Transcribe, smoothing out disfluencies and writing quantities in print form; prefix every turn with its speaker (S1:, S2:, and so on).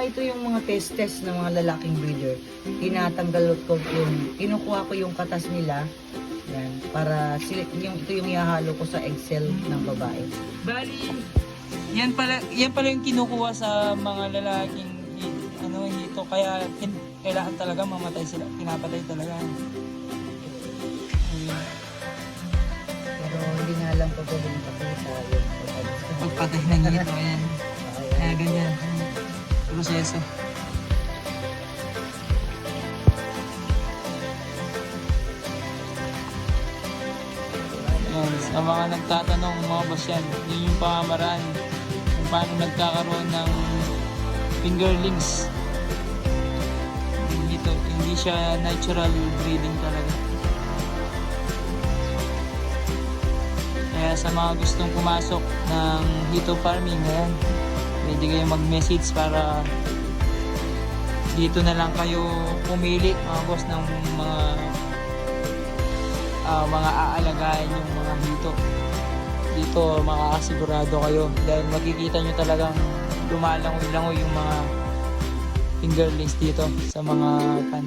S1: ito yung mga test ng mga lalaking breeder. Tinatanggal ko kinukuha ko yung katas nila. Yan, para ito yung ihahalo ko sa Excel ng babae.
S2: Bali, yan pala yung kinukuha sa mga lalaking hito, kaya kailangan talaga mamatay sila, pinapatay talaga.
S1: Pero hindi nga lang pagpapalong pakita yung
S2: Pagpatay ng hito, ayan. Kaya ganyan. Proseso. Yan, sa mga nagtatanong mga boss yan, yun yung pamamaraan kung paano nagkakaroon ng fingerlings. Hindi siya natural breeding talaga. Kaya sa mga gustong pumasok ng hito farming, ayan, pwede kayo mag-message para dito na lang kayo pumili mga boss ng mga aalagaan yung mga hito. Dito makakasigurado kayo dahil makikita nyo talagang lumalangoy-langoy yung mga fingerlings dito sa mga pan.